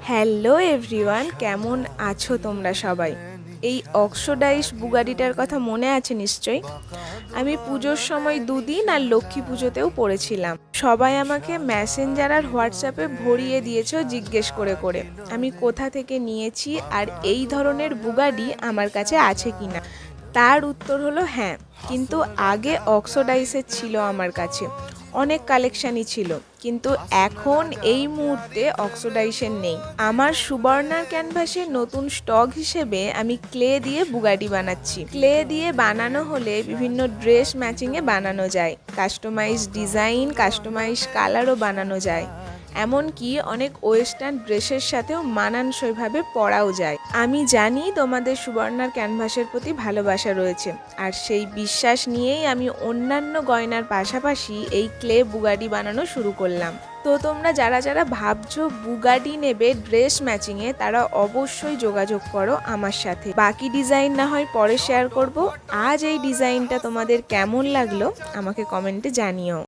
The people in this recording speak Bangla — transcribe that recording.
হ্যালো এভরিওয়ান, কেমন আছো তোমরা সবাই? এই অক্সোডাইস বুগাডিটার কথা মনে আছে নিশ্চয়ই। আমি পুজোর সময় দুদিন আর লক্ষ্মী পুজোতেও পড়েছিলাম। সবাই আমাকে মেসেঞ্জার আর হোয়াটসঅ্যাপে ভরিয়ে দিয়েছো জিজ্ঞেস করে করে আমি কোথা থেকে নিয়েছি আর এই ধরনের বুগাডি আমার কাছে আছে কিনা। তার উত্তর হলো হ্যাঁ, কিন্তু আগে অক্সোডাইসের ছিল আমার কাছে, অনেক কালেকশানই ছিল, কিন্তু এখন এই মুহূর্তে অক্সোডাইসের নেই। আমার সুবর্ণার ক্যানভাসের নতুন স্টক হিসেবে আমি ক্লে দিয়ে বুগাডি বানাচ্ছি। ক্লে দিয়ে বানানো হলে বিভিন্ন ড্রেস ম্যাচিংয়ে বানানো যায়, কাস্টমাইজ ডিজাইন, কাস্টমাইজ কালারও বানানো যায়, এমনকি অনেক ওয়েস্টার্ন ড্রেসের সাথেও মানানসইভাবে পরাও যায়। আমি জানি তোমাদের সুবর্ণার ক্যানভাসের প্রতি ভালোবাসা রয়েছে, আর সেই বিশ্বাস নিয়েই আমি অন্যান্য গয়নার পাশাপাশি এই ক্লে বুগাডি বানানো শুরু করলাম। তো তোমরা যারা যারা ভাবছো বুগাডি নেবে ড্রেস ম্যাচিংয়ে, তারা অবশ্যই যোগাযোগ করো আমার সাথে। বাকি ডিজাইন না হয় পরে শেয়ার করব। আজ এই ডিজাইনটা তোমাদের কেমন লাগলো আমাকে কমেন্টে জানিও।